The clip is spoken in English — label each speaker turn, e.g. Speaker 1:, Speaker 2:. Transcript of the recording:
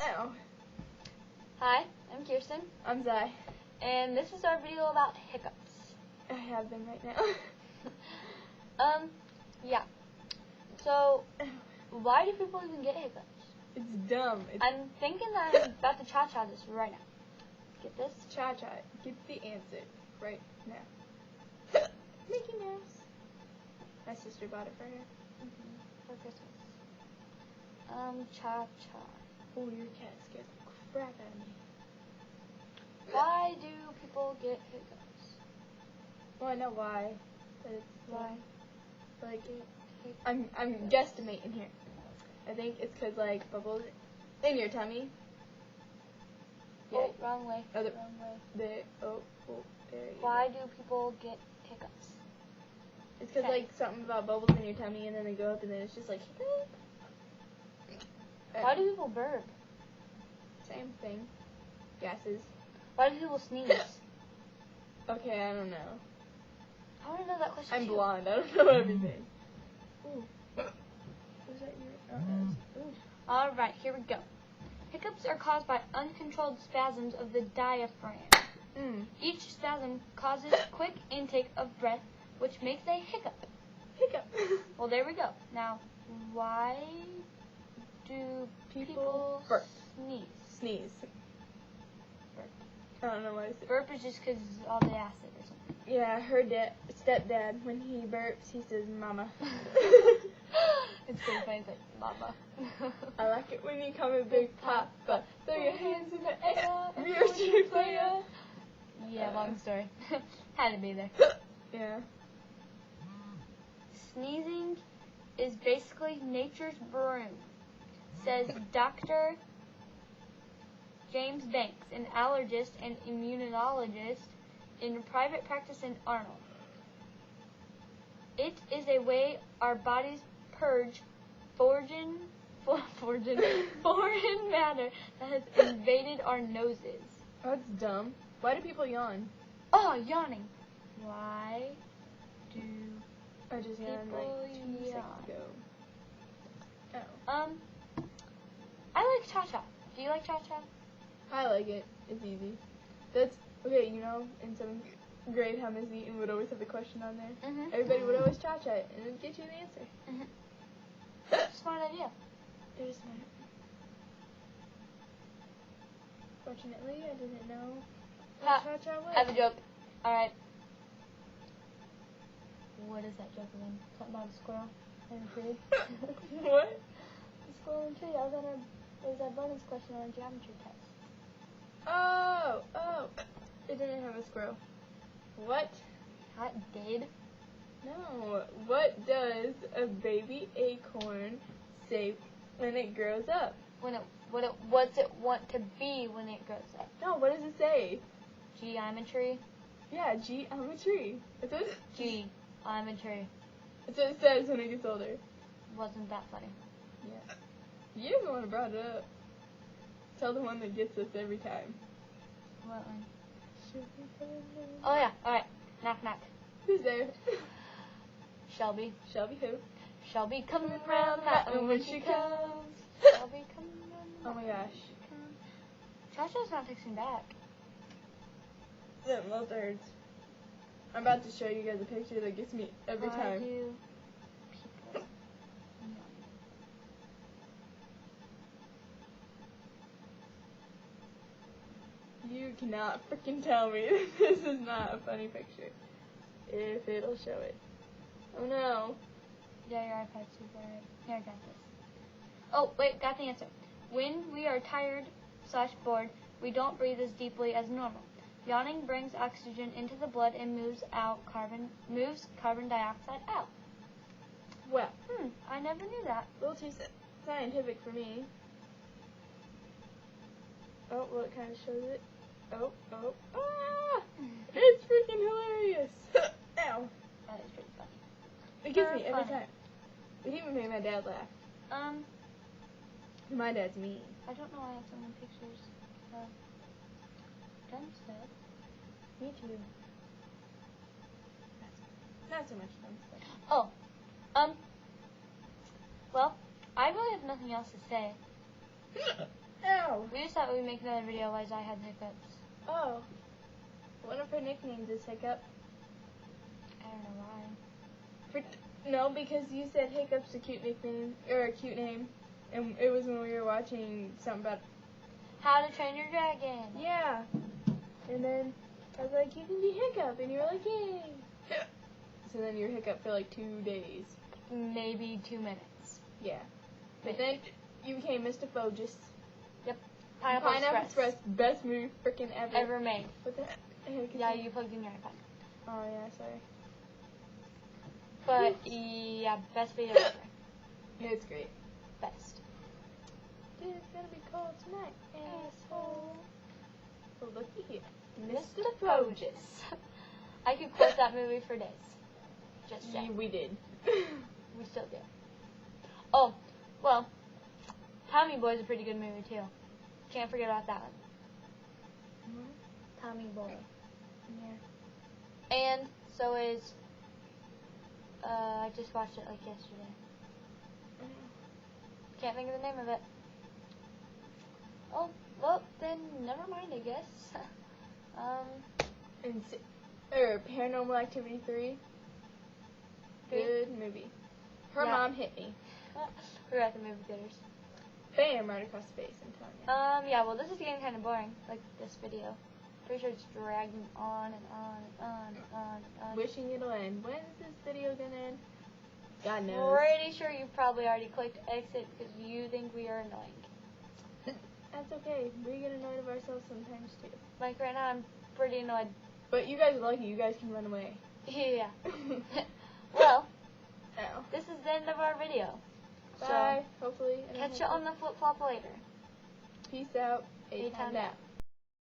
Speaker 1: Ow.
Speaker 2: Hi, I'm Kirsten,
Speaker 1: I'm Zai.
Speaker 2: and this is our video about hiccups.
Speaker 1: I have them right now.
Speaker 2: Yeah. So, why do people even get hiccups?
Speaker 1: It's dumb.
Speaker 2: I'm thinking that I'm about to cha-cha this right now. Get this?
Speaker 1: Cha-cha. Get the answer right now. Mickey Mouse. My sister bought it for her.
Speaker 2: For Christmas. Cha-cha.
Speaker 1: Oh, your cat scared the crap out of me.
Speaker 2: Why do people get hiccups?
Speaker 1: Well, I know why. But it's
Speaker 2: Why?
Speaker 1: Like, I'm guesstimating here. I think it's because, like, bubbles in your tummy. Yeah.
Speaker 2: Oh, wrong way.
Speaker 1: Other-
Speaker 2: Wrong way.
Speaker 1: There. Oh, there you
Speaker 2: Why
Speaker 1: go.
Speaker 2: do people get hiccups?
Speaker 1: It's because,
Speaker 2: Okay.
Speaker 1: like, something about bubbles in your tummy, and then they go up, and then it's just like,
Speaker 2: Why do people burp?
Speaker 1: Same thing. Gases.
Speaker 2: Why do people sneeze?
Speaker 1: Okay, I don't know.
Speaker 2: I want to know that question
Speaker 1: I'm
Speaker 2: too.
Speaker 1: blonde. I don't know everything. Ooh. Was that your... Ooh.
Speaker 2: Alright, here we go. Hiccups are caused by uncontrolled spasms of the diaphragm. Each spasm causes quick intake of breath, which makes a hiccup.
Speaker 1: Hiccup.
Speaker 2: Well, there we go. Now, why do people
Speaker 1: burp.
Speaker 2: sneeze?
Speaker 1: Sneeze.
Speaker 2: Burp.
Speaker 1: I don't know why I said.
Speaker 2: Burp is just because all the acid or something.
Speaker 1: Yeah, her stepdad, when he burps, he says, "Mama."
Speaker 2: It's so funny. It's like, mama.
Speaker 1: I like it when you come in big papa. Throw your hands in the air. Rear street player.
Speaker 2: Yeah, long story. Had to be there.
Speaker 1: Yeah.
Speaker 2: Sneezing is basically nature's broom, says Dr. James Banks, an allergist and immunologist in private practice in Arnold. It is a way our bodies purge foreign matter that has invaded our noses.
Speaker 1: Oh, that's dumb. Why do people yawn?
Speaker 2: Oh, yawning. Why do
Speaker 1: I just yawned
Speaker 2: people
Speaker 1: like 2 seconds ago. Oh.
Speaker 2: I like cha-cha. Do you like cha-cha?
Speaker 1: I like it. It's easy. That's okay. You know, in 7th grade, how Miss Eaton would always have the question on there. Everybody would always cha-cha it, and it would get you the answer.
Speaker 2: Smart idea.
Speaker 1: It was smart. Fortunately, I didn't know what cha-cha was.
Speaker 2: I have a joke. Alright. What is that joke again? Something about a squirrel in a tree?
Speaker 1: What?
Speaker 2: A squirrel in a tree. It was a bonus question on a geometry test.
Speaker 1: Oh. It didn't have a squirrel. What?
Speaker 2: That did.
Speaker 1: No. What does a baby acorn say when it grows up?
Speaker 2: What's it want to be when it grows up?
Speaker 1: No, what does it say?
Speaker 2: Gee, I'm a tree.
Speaker 1: Yeah, gee, I'm a tree. It's what
Speaker 2: Gee, I'm a tree.
Speaker 1: That's what it says when it gets older.
Speaker 2: Wasn't that funny?
Speaker 1: Yeah. You're the one who brought it up. Tell the one that gets us every time.
Speaker 2: What one? Oh yeah, alright. Knock knock.
Speaker 1: Who's there?
Speaker 2: Shelby.
Speaker 1: Shelby who?
Speaker 2: Shelby coming round the mountain when she comes. Shelby coming round the
Speaker 1: Oh my gosh.
Speaker 2: Cha-cha's not texting back.
Speaker 1: That mouth hurts. I'm about to show you guys a picture that gets me every
Speaker 2: Why
Speaker 1: time.
Speaker 2: do people
Speaker 1: You cannot freaking tell me this is not a funny picture. If it'll show it. Oh no.
Speaker 2: Yeah, your iPad's too bright. Here, I got this. Oh, wait, got the answer. When we are tired / bored, we don't breathe as deeply as normal. Yawning brings oxygen into the blood and moves carbon dioxide out.
Speaker 1: Well,
Speaker 2: I never knew that.
Speaker 1: a little too scientific for me. Oh, well, it kind of shows it. Oh. Ah! It's freaking hilarious. Ow.
Speaker 2: That is pretty funny.
Speaker 1: It gets me every
Speaker 2: Funny.
Speaker 1: time. It even made my dad laugh. My dad's mean.
Speaker 2: I don't know why I have so many pictures of Dunstead.
Speaker 1: Me too. Not so much fun stuff.
Speaker 2: Oh, well, I really have nothing else to say.
Speaker 1: Ow!
Speaker 2: thought we'd make another video why I had hiccups.
Speaker 1: Oh. One of her nicknames is Hiccup.
Speaker 2: I don't know why.
Speaker 1: No, because you said Hiccup's a cute nickname, or a cute name, and it was when we were watching something about...
Speaker 2: How to Train Your Dragon.
Speaker 1: Yeah. And then I was like, you can be Hiccup, and you were like, yay. So then you're Hiccup for like 2 days.
Speaker 2: Maybe 2 minutes.
Speaker 1: Yeah. But then you became Mr. Fogus.
Speaker 2: Yep. Pineapple Express.
Speaker 1: Best movie freaking
Speaker 2: ever made.
Speaker 1: What the heck is
Speaker 2: Yeah,
Speaker 1: that?
Speaker 2: you plugged in your iPad.
Speaker 1: Oh, yeah, sorry.
Speaker 2: But, yeah, best video ever.
Speaker 1: Yeah, it's great.
Speaker 2: Best.
Speaker 1: Dude, it's gonna be cold tonight, asshole. Oh, looky here.
Speaker 2: Mr. Fogus. I could quote that movie for days. Just saying.
Speaker 1: Yeah, we did.
Speaker 2: We still do. Oh, well, Tommy Boy's a pretty good movie, too. Can't forget about that one.
Speaker 1: Mm-hmm.
Speaker 2: Tommy Boy.
Speaker 1: Yeah.
Speaker 2: And so is, I just watched it like yesterday. Can't think of the name of it. Oh, well, then never mind, I guess.
Speaker 1: Paranormal Activity 3. Good movie. Her mom hit me.
Speaker 2: We were at the movie theaters.
Speaker 1: Bam, right across the face, I'm telling you.
Speaker 2: Yeah, well, this is getting kind of boring, like this video. Pretty sure it's dragging on and on and on and on and on.
Speaker 1: Wishing it'll end. When is this video gonna end? God knows.
Speaker 2: Pretty sure you've probably already clicked exit because you think we are annoying.
Speaker 1: That's okay. We get annoyed of ourselves sometimes too.
Speaker 2: Like right now, I'm pretty annoyed.
Speaker 1: But you guys are lucky. You guys can run away.
Speaker 2: Yeah. Well,
Speaker 1: Ow.
Speaker 2: this is the end of our video.
Speaker 1: Bye. So, hopefully.
Speaker 2: Catch you on the flip-flop later.
Speaker 1: Peace out.
Speaker 2: A-Town out.